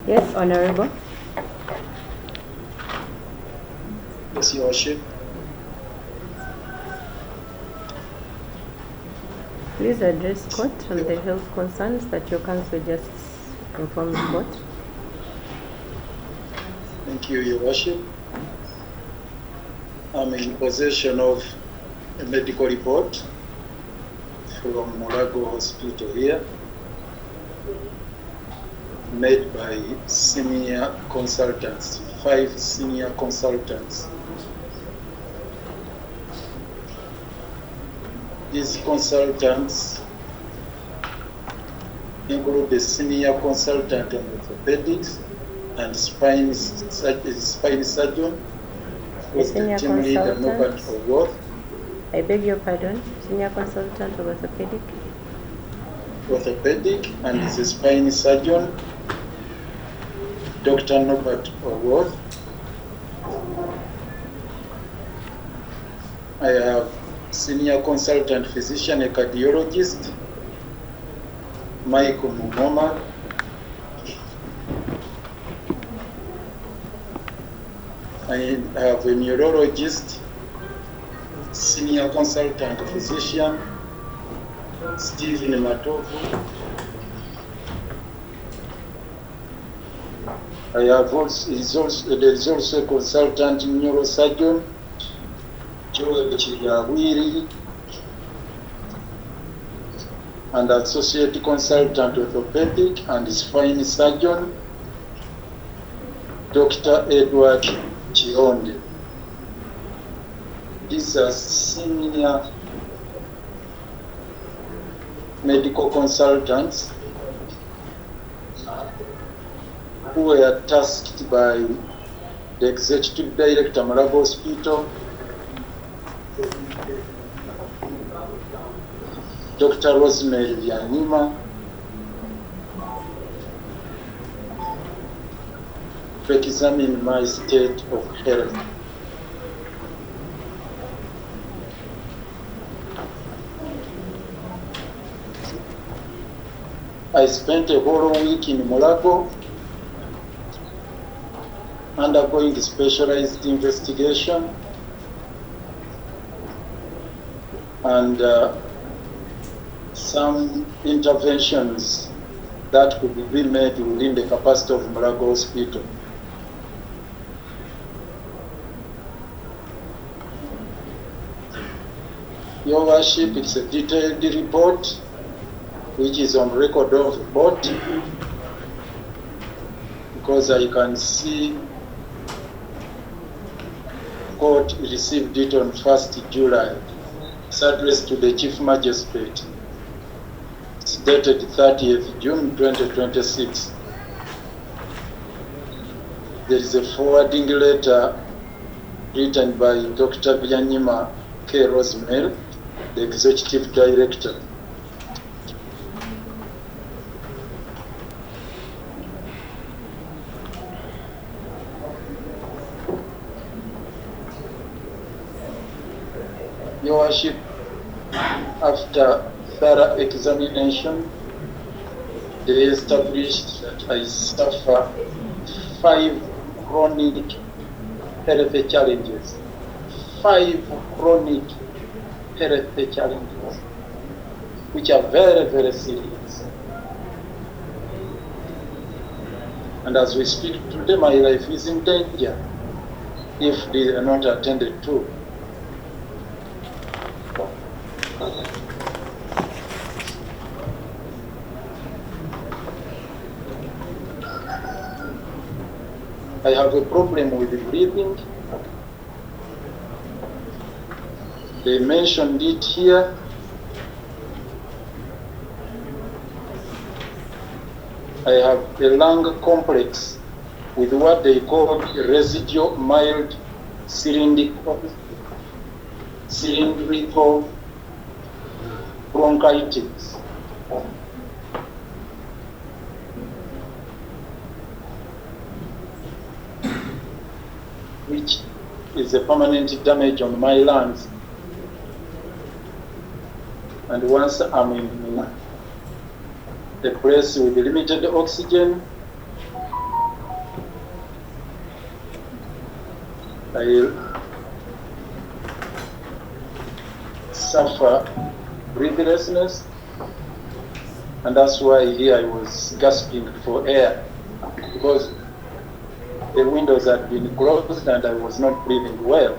Yes, Honorable. Yes, Your Worship. Please address court on the health concerns that your counsel just informed court. Thank you, Your Worship. I'm in possession of a medical report from Lukwago Hospital here, made by senior consultants, 5 senior consultants. These consultants include the senior consultant on orthopedics and spine surgeon, was the team leader, Norbert Oworth. I beg your pardon, senior consultant of orthopedic and is a spine surgeon, Dr. Norbert Oworth. I have senior consultant physician, a cardiologist, Michael Mumoma. I have a neurologist, senior consultant physician, Stephen Matovu. I have also, there is also a consultant neurosurgeon, Joel Chigawiri, and associate consultant orthopedic and spine surgeon, Dr. Edward Chionde. These are senior medical consultants who were tasked by the Executive Director, Lukwago Hospital, Dr. Rosemary Vianima, to examine my state of health. I spent a whole week in Lukwago undergoing specialized investigation and some interventions that could be made within the capacity of Lukwago Hospital. Your Worship, it's a detailed report which is on record of court, because I can see court received it on 1st July. It's addressed to the Chief Magistrate. It's dated 30th June 2026. There is a forwarding letter written by Dr. Vianima K. Rosemary, the Executive Director. Your Worship, after thorough examination, they established that I suffer 5 chronic health challenges. 5 chronic health challenges, which are very, very serious. And as we speak today, my life is in danger if they are not attended to. I have a problem with breathing. They mentioned it here. I have a lung complex with what they call residual mild cylindrical bronchitis. Which is a permanent damage on my lungs. And once I'm in a place with limited oxygen, I suffer breathlessness, and that's why here I was gasping for air, because the windows had been closed and I was not breathing well.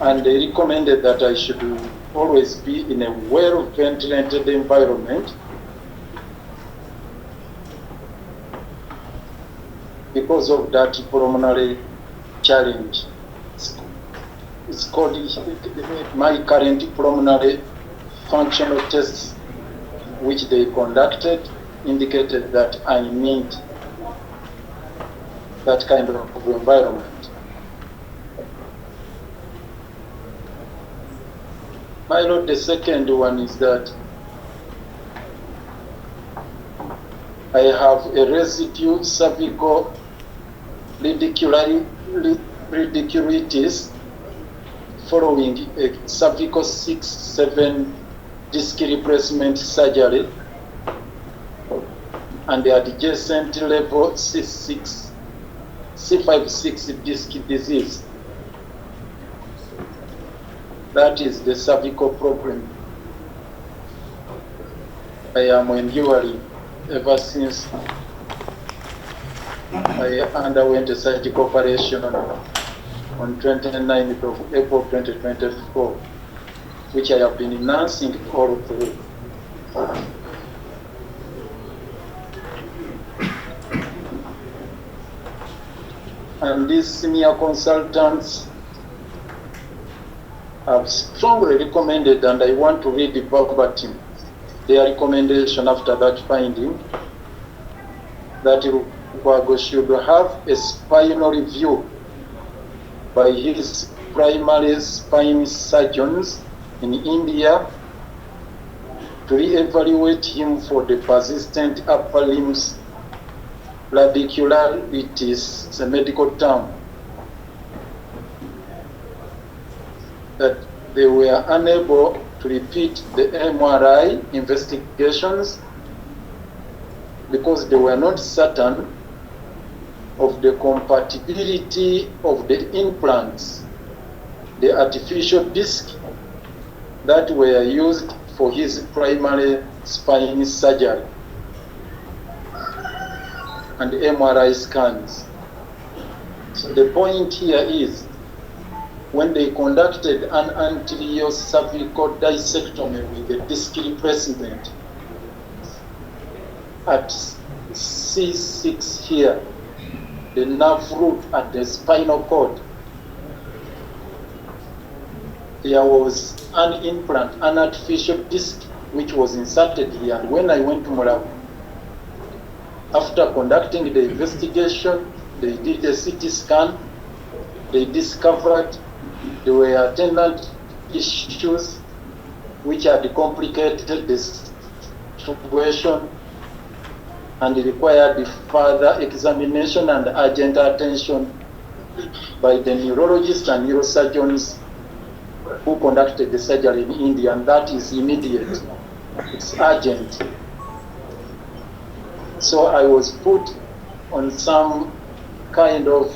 And they recommended that I should always be in a well-ventilated environment because of that pulmonary challenge. It's called my current pulmonary functional tests, which they conducted, indicated that I need that kind of environment. My lord, the second one is that I have a residue cervical radiculitis following a cervical 6-7 disc replacement surgery and the adjacent level C5-6 disc disease. That is the cervical problem I am enduring ever since I underwent a surgical operation on 29th of April 2024, which I have been nursing all through. And these senior consultants have strongly recommended, and I want to read the verbatim their recommendation after that finding, that Lukwago should have a spinal review by his primary spine surgeons in India to re-evaluate him for the persistent upper limbs radicularitis. It's a medical term. That they were unable to repeat the MRI investigations because they were not certain of the compatibility of the implants, the artificial disc that were used for his primary spine surgery and MRI scans. So the point here is, when they conducted an anterior cervical dissectomy with a disc replacement at C6 here, the nerve root at the spinal cord, there was an implant, an artificial disc, which was inserted here. And when I went to Malawi, after conducting the investigation, they did a CT scan, they discovered there were attendant issues which had complicated this situation and required further examination and urgent attention by the neurologists and neurosurgeons who conducted the surgery in India, and that is immediate. It's urgent. So I was put on some kind of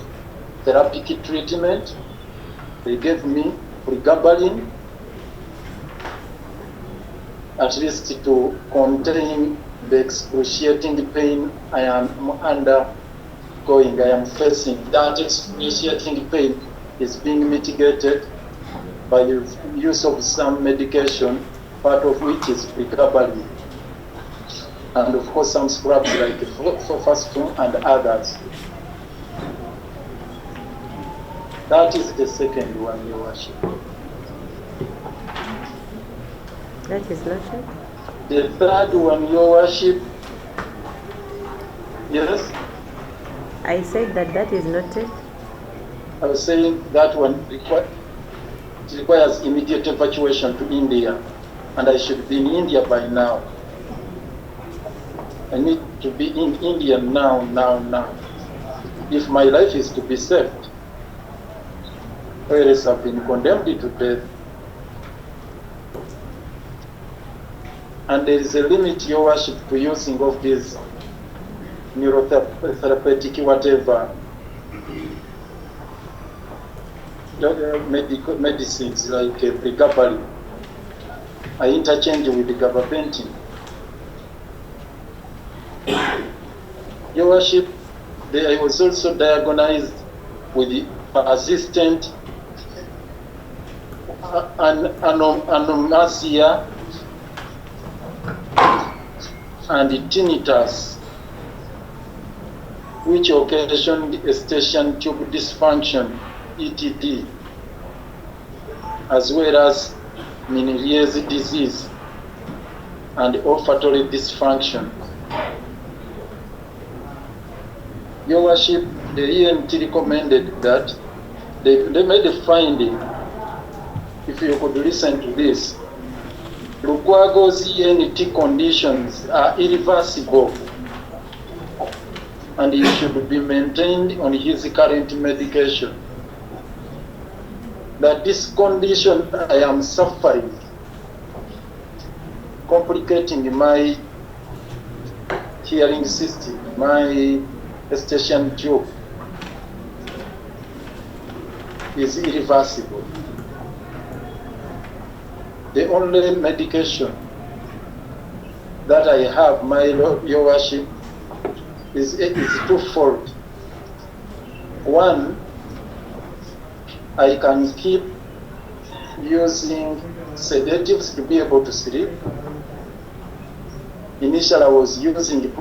therapeutic treatment. They gave me pregabalin, at least to contain the excruciating pain I am undergoing. I am facing. That excruciating pain is being mitigated by the use of some medication, part of which is pregabalin, and of course some scrubs like Fosfum and others. That is the second one, Your Worship. That is noted. The third one, Your Worship. Yes? I said that is noted. I was saying that one requires immediate evacuation to India, and I should be in India by now. I need to be in India now, if my life is to be saved. Others have been condemned to death. And there is a limit, Your Worship, to using of these neurotherapeutic whatever medical medicines like pregabalin. I interchange with the gabapentin. Your Worship, I was also diagnosed with the persistent anomachia and tinnitus, which occasioned eustachian tube dysfunction, ETD, as well as Meniere's disease and olfactory dysfunction. Your Worship, the ENT recommended that they made a finding, if you could listen to this. Lukwago's ENT conditions are irreversible and he should be maintained on his current medication. That this condition I am suffering, complicating my hearing system, my eustachian tube, is irreversible. The only medication that I have, Your Worship, is twofold. One, I can keep using sedatives to be able to sleep. Initially, I was using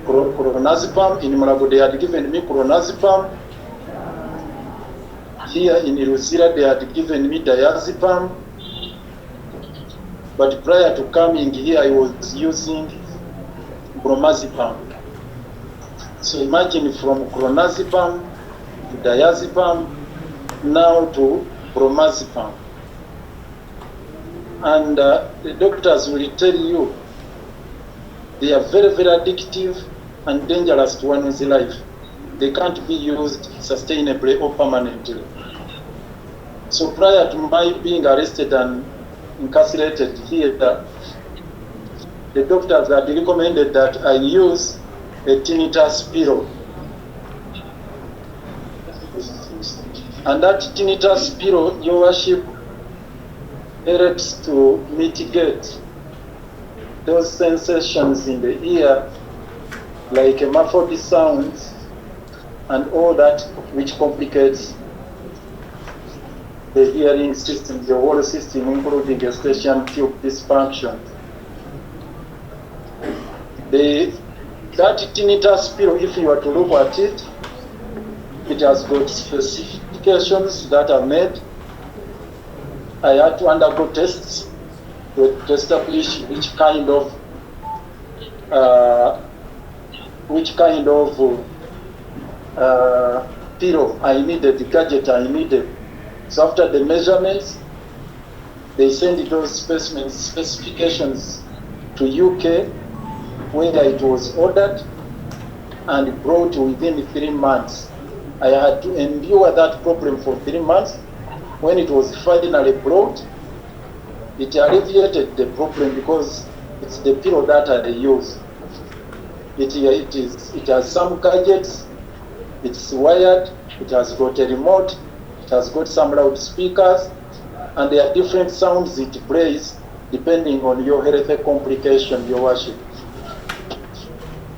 clonazepam. In Mulago, they had given me clonazepam. Here in Iruzira, they had given me diazepam. But prior to coming here, I was using bromazepam. So imagine from clonazepam to diazepam, now to bromazepam. And the doctors will tell you they are very, very addictive and dangerous to one's life. They can't be used sustainably or permanently. So prior to my being arrested and incarcerated here, the doctors had recommended that I use a tinnitus pillow. And that tinnitus pillow, Your Worship, helps to mitigate those sensations in the ear, like muffled sounds and all that which complicates the hearing system, the whole system, including eustachian tube dysfunction. That tinnitus pillow, if you were to look at it, it has got specifications that are made. I had to undergo tests to establish which kind of pillow I needed, the gadget I needed. So after the measurements, they sent those specifications to UK, where it was ordered and brought within 3 months. I had to endure that problem for 3 months. When it was finally brought, it alleviated the problem because it's the pillow that I use. It has some gadgets, it's wired, it has got a remote, it has got some loudspeakers, and there are different sounds it plays depending on your health complication, Your Worship.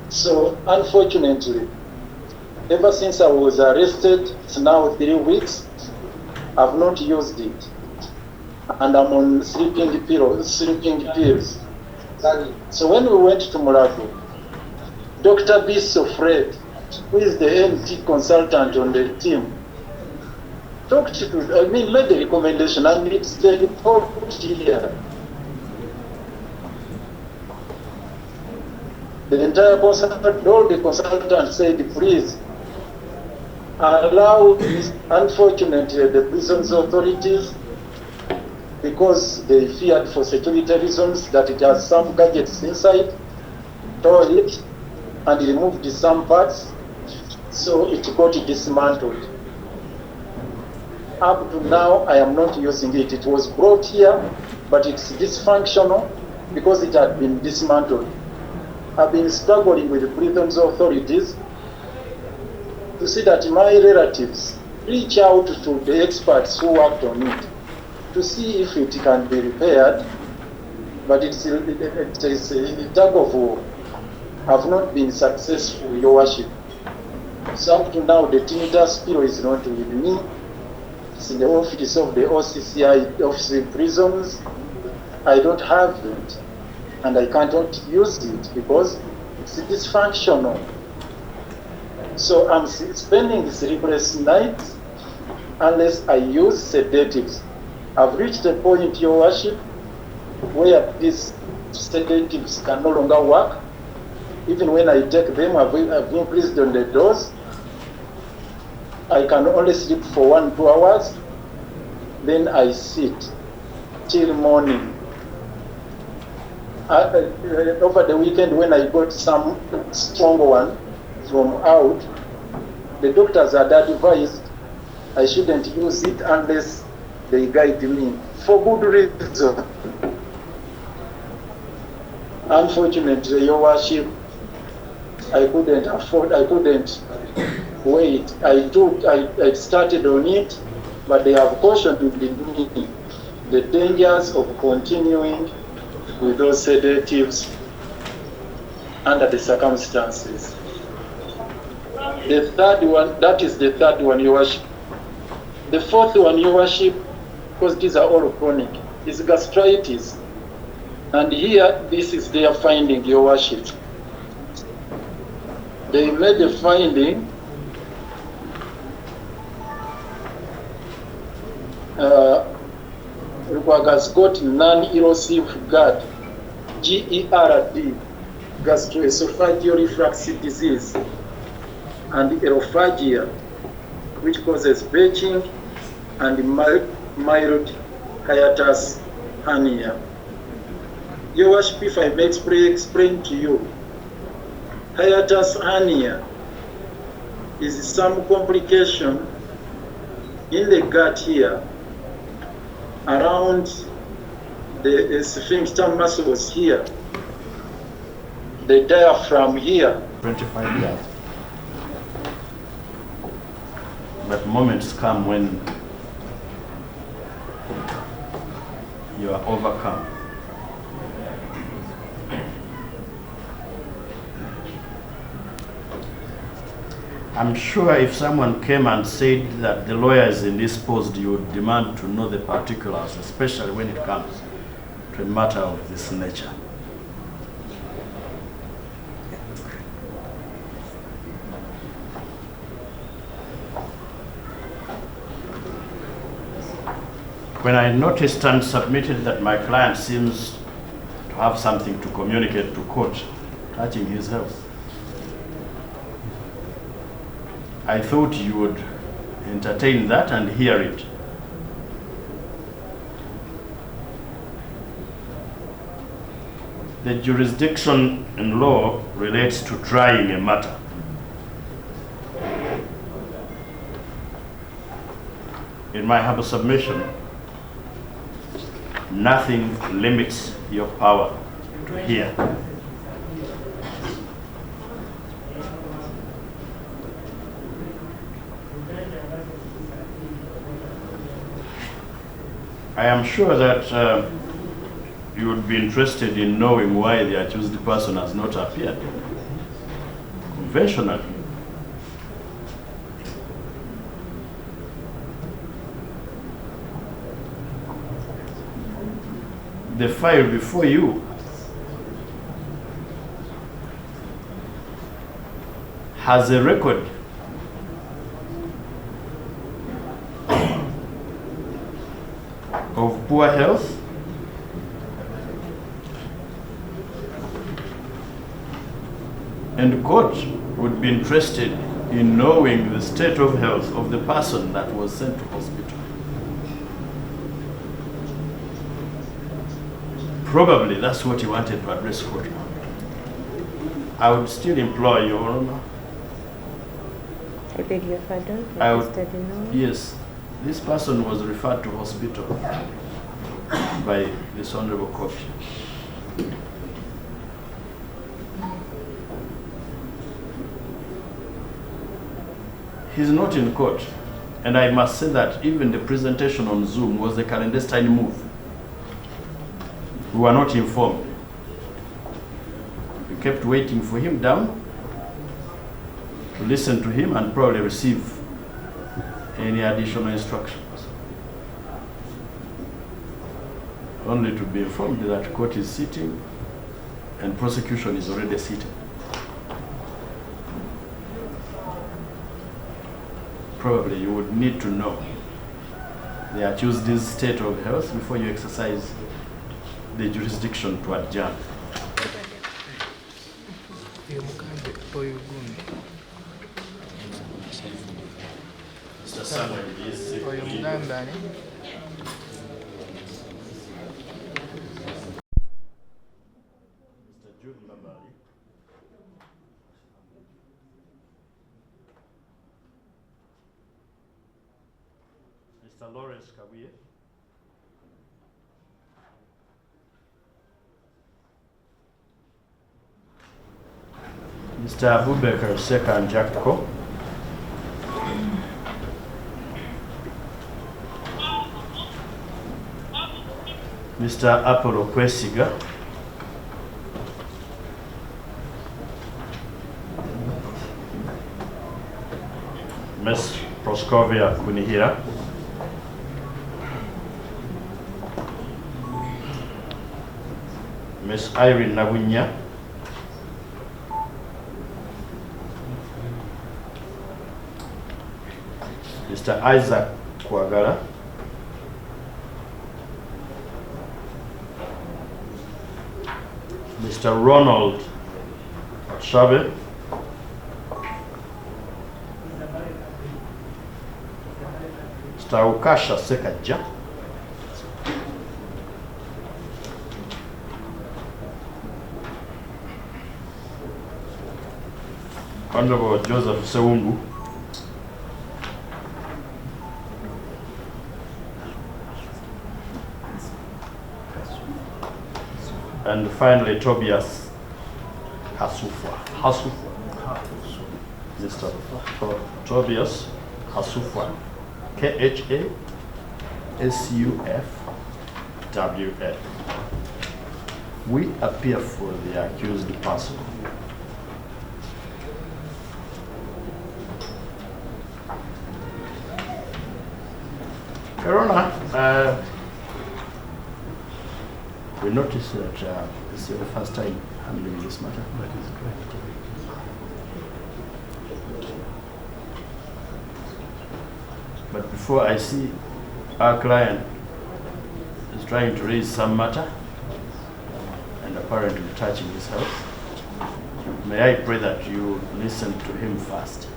So unfortunately, ever since I was arrested, it's now 3 weeks, I've not used it. And I'm on sleeping pills. So when we went to Mulago, Dr. Biso Fred, who is the NT consultant on the team, made the recommendation, and it's the report here. The entire consultant, all the consultants said, please allow this, unfortunately, the prisons authorities, because they feared for security reasons that it has some gadgets inside, tore it and removed some parts, so it got dismantled. Up to now, I am not using it. It was brought here, but it's dysfunctional. because it had been dismantled. I've been struggling with the prisons authorities to see that my relatives reach out to the experts who worked on it to see if it can be repaired, but it is a tug of war. Have not been successful, Your Worship. So up to now, the tinnitus pillow is not with me. It's in the office of the OCCI, Office of Prisons. I don't have it, and I cannot use it because it's dysfunctional. So I'm spending sleepless nights unless I use sedatives. I've reached a point, Your Worship, where these sedatives can no longer work. Even when I take them, I've increased on the dose. I can only sleep for 1-2 hours. Then I sit till morning. Over the weekend, when I got some strong one from out, the doctors had advised I shouldn't use it unless they guide me for good reason. Unfortunately, Your Worship, I couldn't wait. I started on it, but they have cautioned me the dangers of continuing with those sedatives under the circumstances. The third one, that is the third one, Your Worship. The fourth one, Your Worship, because these are all chronic, is gastritis. And here, this is their finding, Your Worship. They made a finding Lukwago has got non-erosive GERD, GERD, gastroesophageal reflux disease, and erophagia, which causes belching and mild hiatus hernia. Your Worship, if I may explain to you, hiatus hernia is some complication in the gut here, around the sphincter muscles here, the diaphragm here. 25 years. But moments come when you are overcome. I'm sure if someone came and said that the lawyer is indisposed, you would demand to know the particulars, especially when it comes to a matter of this nature. When I noticed and submitted that my client seems to have something to communicate to court touching his health, I thought you would entertain that and hear it. The jurisdiction in law relates to trying a matter. In my humble submission, nothing limits your power to hear. I am sure that you would be interested in knowing why the accused person has not appeared conventionally. The file before you has a record of poor health, and court would be interested in knowing the state of health of the person that was sent to hospital. Probably that's what you wanted to address court. I would still implore Your Honor. I beg your pardon? I would, yes, this person was referred to hospital by this Honorable Court. He's not in court. And I must say that even the presentation on Zoom was a clandestine move. We were not informed. We kept waiting for him down to listen to him and probably receive any additional instructions. Only to be informed that court is sitting and prosecution is already seated. Probably you would need to know the accused's state of health before you exercise the jurisdiction to adjourn. Mr. Samuel is sick. Mr. Jude Mabali. Mr. Lawrence Kabuye. Mr. Abubakar Sekan Jakko. Mr. Apollo Kwesiga. Ms. Proskovia Kunihira. Ms. Irene Nabunya. Mr. Isaac Kwagala. Mr. Ronald Shabe. Mr. Ukasha Sekaja. Honorable Joseph Sewungu. And finally, Tobias Hasufwa. Mr. Tobias Hasufwa. KHASUFWA. We appear for the accused person. Your Honor, we noticed that this is your first time handling this matter. That is correct. But before I see our client is trying to raise some matter and apparently touching his health, may I pray that you listen to him first.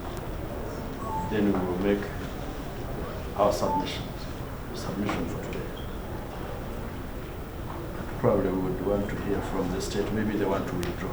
Then we will make our submission for today. Probably would want to hear from the state. Maybe they want to withdraw.